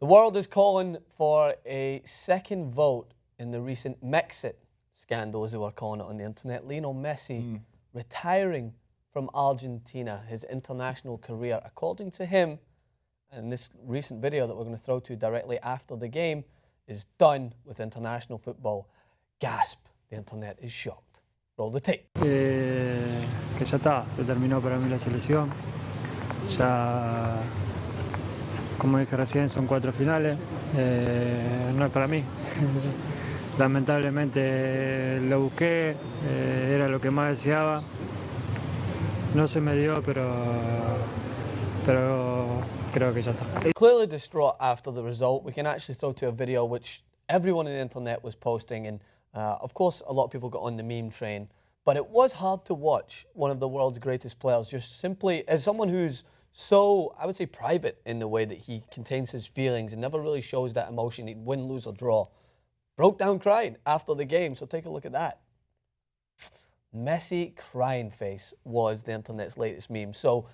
The world is calling for a second vote in the recent Mexit scandal, as they were calling it on the internet. Lionel Messi retiring from Argentina, his international career, according to him, and this recent video that we're going to throw to directly after the game, is done with international football. Gasp. The internet is shocked. Roll the tape. Que ya está, se terminó para mí la selección. Ya, como dije recién, son 4 finales. No es para mí. Lamentablemente lo busqué, era lo que más deseaba. No se me dio, pero creo que ya está. Clearly distraught after the result. We can actually throw to a video which everyone on the internet was posting, and of course a lot of people got on the meme train, but it was hard to watch one of the world's greatest players just simply, as someone who's so, I would say, private in the way that he contains his feelings and never really shows that emotion, he'd win, lose or draw, broke down crying after the game. So take a look at that. Messi crying face was the internet's latest meme. So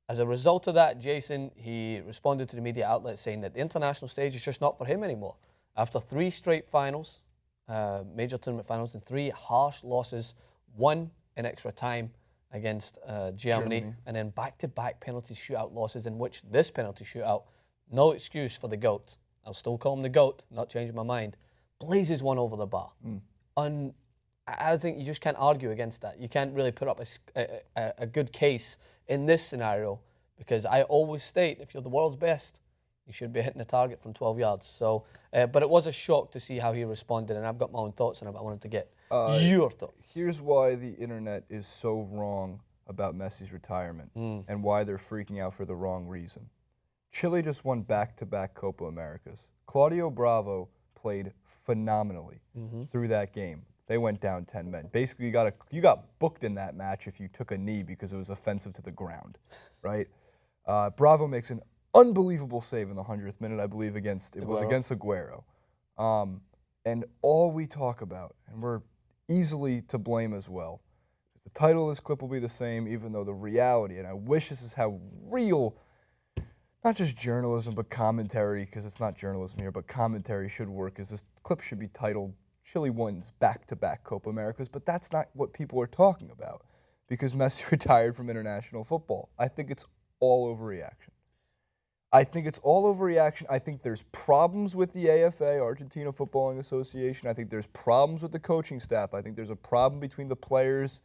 as a result of that, Jason, he responded to the media outlets saying that the international stage is just not for him anymore. After 3 straight finals, major tournament finals, and 3 harsh losses, 1 in extra time against Germany, and then back-to-back penalty shootout losses, in which this penalty shootout, no excuse for the GOAT. I'll still call him the GOAT, not changing my mind. Blazes one over the bar. I think you just can't argue against that. You can't really put up a good case in this scenario, because I always state, if you're the world's best, you should be hitting the target from 12 yards. So, but it was a shock to see how he responded, and I've got my own thoughts on it, but I wanted to get your thoughts. Here's why the internet is so wrong about Messi's retirement and why they're freaking out for the wrong reason. Chile just won back-to-back Copa Americas. Claudio Bravo played phenomenally through that game. They went down 10 men. Basically, you got booked in that match if you took a knee because it was offensive to the ground, right? Bravo makes an unbelievable save in the 100th minute, I believe, against Aguero. And all we talk about, and we're easily to blame as well, is the title of this clip will be the same, even though the reality, and I wish this is how real, not just journalism, but commentary, because it's not journalism here, but commentary should work, is this clip should be titled, Chile wins back-to-back Copa Americas, but that's not what people are talking about, because Messi retired from international football. I think it's all overreaction. I think it's all overreaction. I think there's problems with the AFA, Argentina Footballing Association. I think there's problems with the coaching staff. I think there's a problem between the players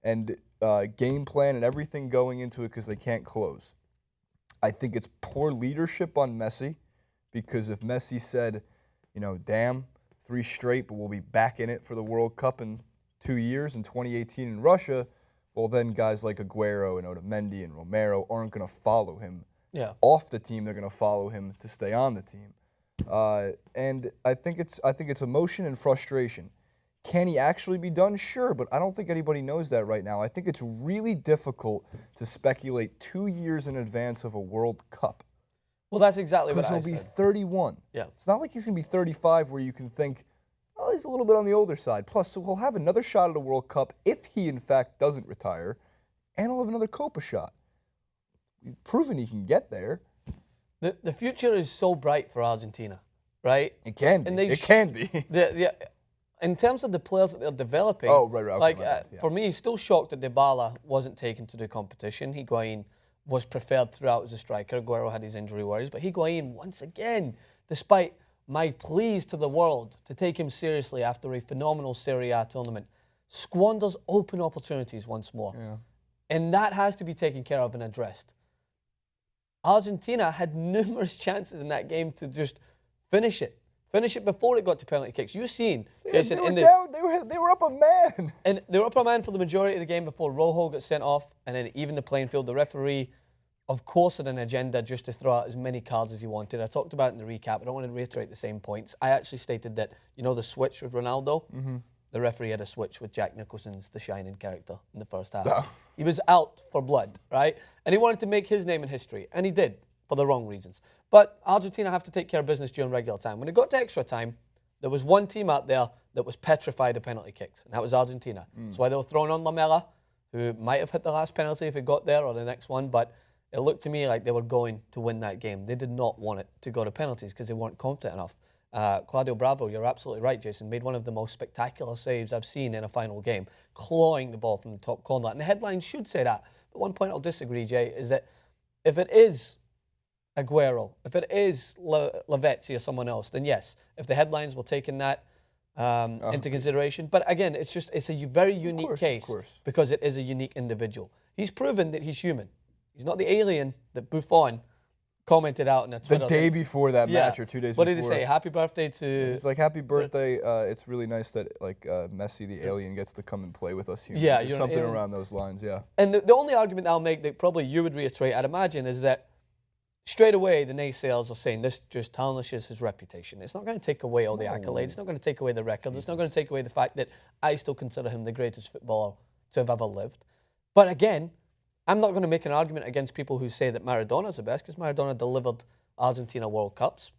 and game plan and everything going into it because they can't close. I think it's poor leadership on Messi, because if Messi said, you know, damn, 3 straight, but we'll be back in it for the World Cup in 2 years in 2018 in Russia, well, then guys like Aguero and Otamendi and Romero aren't going to follow him off the team. They're going to follow him to stay on the team. And I think it's emotion and frustration. Can he actually be done? Sure, but I don't think anybody knows that right now. I think it's really difficult to speculate 2 years in advance of a World Cup. Well, that's exactly what I said. Because he'll be 31. Yeah. It's not like he's going to be 35 where you can think, oh, he's a little bit on the older side. Plus, so he'll have another shot at a World Cup if he, in fact, doesn't retire, and he'll have another Copa shot. He's proven he can get there. The future is so bright for Argentina, right? It can be. It can be. In terms of the players that they're developing, for me, still shocked that Dybala wasn't taken to the competition. Higuain was preferred throughout as a striker. Aguero had his injury worries, but Higuain, once again, despite my pleas to the world to take him seriously after a phenomenal Serie A tournament, squanders open opportunities once more. Yeah. And that has to be taken care of and addressed. Argentina had numerous chances in that game to just finish it. Finish it before it got to penalty kicks. You've seen, Jason, they were up a man. And they were up a man for the majority of the game before Rojo got sent off, and then even the playing field, the referee, of course, had an agenda just to throw out as many cards as he wanted. I talked about it in the recap. I don't want to reiterate the same points. I actually stated that, you know, the switch with Ronaldo, the referee had a switch with Jack Nicholson's The Shining character in the first half. He was out for blood, right? And he wanted to make his name in history, and he did, for the wrong reasons. But Argentina have to take care of business during regular time. When it got to extra time, there was one team out there that was petrified of penalty kicks, and that was Argentina. That's why they were throwing on Lamela, who might have hit the last penalty if it got there, or the next one, but it looked to me like they were going to win that game. They did not want it to go to penalties because they weren't confident enough. Claudio Bravo, you're absolutely right, Jason, made one of the most spectacular saves I've seen in a final game, clawing the ball from the top corner. And the headlines should say that. But one point I'll disagree, Jay, is that if it is Aguero, if it is Lavezzi or someone else, then yes, if the headlines were taking that into consideration. But again, it's a very unique case because it is a unique individual. He's proven that he's human. He's not the alien that Buffon commented out in a Twitter. The day before that match or 2 days before. What did he say? Happy birthday to... It's like, happy birthday. It's really nice that Messi, the alien, gets to come and play with us humans. Yeah, something around those lines, yeah. And the only argument I'll make that probably you would reiterate, I'd imagine, is that straight away the naysayers are saying this just tarnishes his reputation. It's not going to take away all the accolades. It's not going to take away the records. It's not going to take away the fact that I still consider him the greatest footballer to have ever lived. But again, I'm not going to make an argument against people who say that Maradona's the best, because Maradona delivered Argentina World Cups,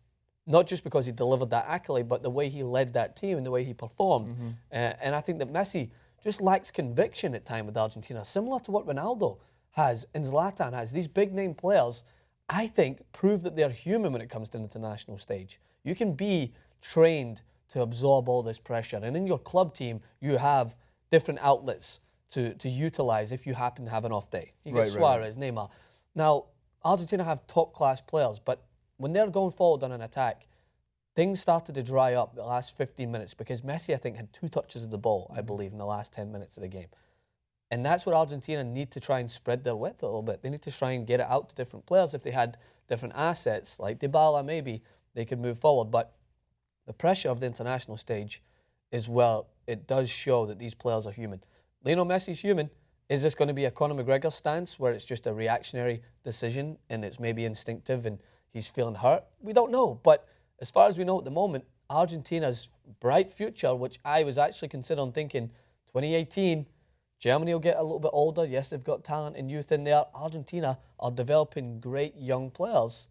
not just because he delivered that accolade, but the way he led that team and the way he performed. And I think that Messi just lacks conviction at times with Argentina, similar to what Ronaldo has and Zlatan has. These big-name players, I think, prove that they're human when it comes to the international stage. You can be trained to absorb all this pressure, and in your club team, you have different outlets to utilize if you happen to have an off day. You get Suarez, Neymar. Now, Argentina have top-class players, but when they're going forward on an attack, things started to dry up the last 15 minutes because Messi, I think, had 2 touches of the ball, I believe, in the last 10 minutes of the game. And that's what Argentina need to try and spread their width a little bit. They need to try and get it out to different players. If they had different assets, like Dybala maybe, they could move forward. But the pressure of the international stage is, well, it does show that these players are human. Lionel Messi's human. Is this going to be a Conor McGregor stance where it's just a reactionary decision and it's maybe instinctive and he's feeling hurt? We don't know. But as far as we know at the moment, Argentina's bright future, which I was actually considering thinking 2018, Germany will get a little bit older. Yes, they've got talent and youth in there. Argentina are developing great young players.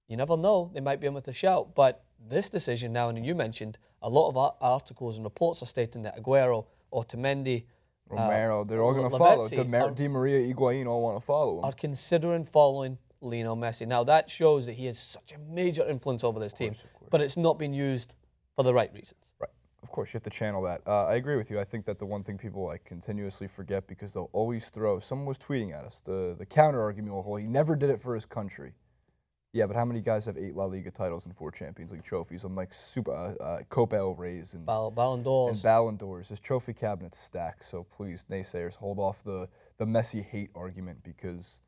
You never know. They might be in with a shout. But this decision now, and you mentioned, a lot of articles and reports are stating that Aguero, Otamendi, Romero, they're all going to follow. Di Maria, Higuain all want to follow him. Are considering following Lionel Messi. Now, that shows that he has such a major influence over this team, but it's not been used for the right reasons. Right. Of course, you have to channel that. I agree with you. I think that the one thing people continuously forget, because they'll always throw, someone was tweeting at us, the counter argument, well, he never did it for his country. Yeah, but how many guys have 8 La Liga titles and 4 Champions League trophies? I'm like Copa del Rey's and Ballon d'Ors. And Ballon d'Ors. His trophy cabinet's stacked. So please, naysayers, hold off the Messi hate argument, because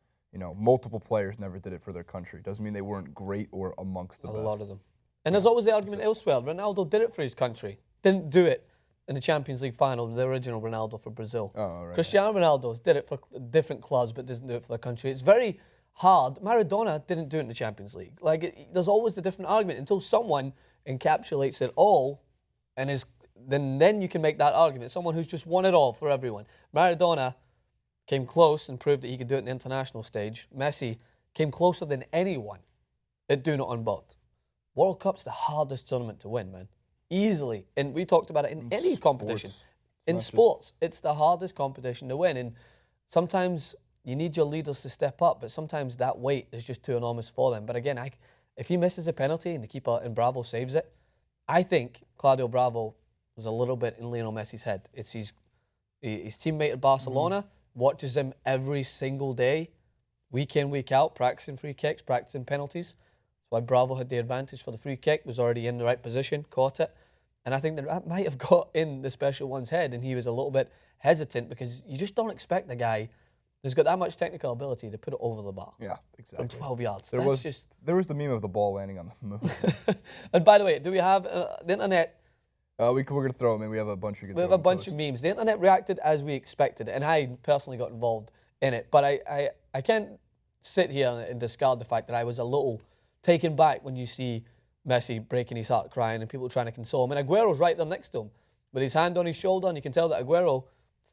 multiple players never did it for their country. Doesn't mean they weren't great or amongst the best. A lot of them. And there's always the argument elsewhere. Ronaldo did it for his country. Didn't do it in the Champions League final, the original Ronaldo for Brazil. Oh, right. Cristiano Ronaldo did it for different clubs, but doesn't do it for their country. It's very hard. Maradona didn't do it in the Champions League. There's always the different argument until someone encapsulates it all, and then you can make that argument. Someone who's just won it all for everyone. Maradona came close and proved that he could do it in the international stage. Messi came closer than anyone at doing it on both. World Cup's the hardest tournament to win, man. Easily. And we talked about it in any competition. In sports, it's the hardest competition to win. And sometimes you need your leaders to step up, but sometimes that weight is just too enormous for them. But again, if he misses a penalty and the keeper and Bravo saves it, I think Claudio Bravo was a little bit in Lionel Messi's head. It's his teammate at Barcelona, watches him every single day, week in, week out, practicing free kicks, practicing penalties. That's why Bravo had the advantage for the free kick, was already in the right position, caught it. And I think that might have got in the special one's head, and he was a little bit hesitant, because you just don't expect the guy who's got that much technical ability to put it over the bar. Yeah, exactly. From 12 yards. There was the meme of the ball landing on the moon. And by the way, do we have the internet? We're going to throw them in. We have a bunch of We have a bunch of memes. The internet reacted as we expected, and I personally got involved in it. But I can't sit here and discard the fact that I was a little taken back when you see Messi breaking his heart, crying, and people trying to console him. And Aguero's right there next to him with his hand on his shoulder, and you can tell that Aguero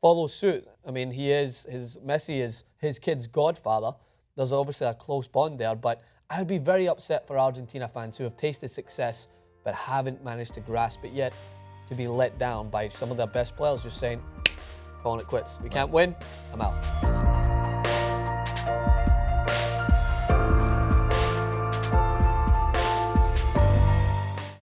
follows suit. I mean, Messi is his kid's godfather. There's obviously a close bond there, but I would be very upset for Argentina fans who have tasted success but haven't managed to grasp it yet, to be let down by some of their best players just saying, calling it quits. We can't win, I'm out.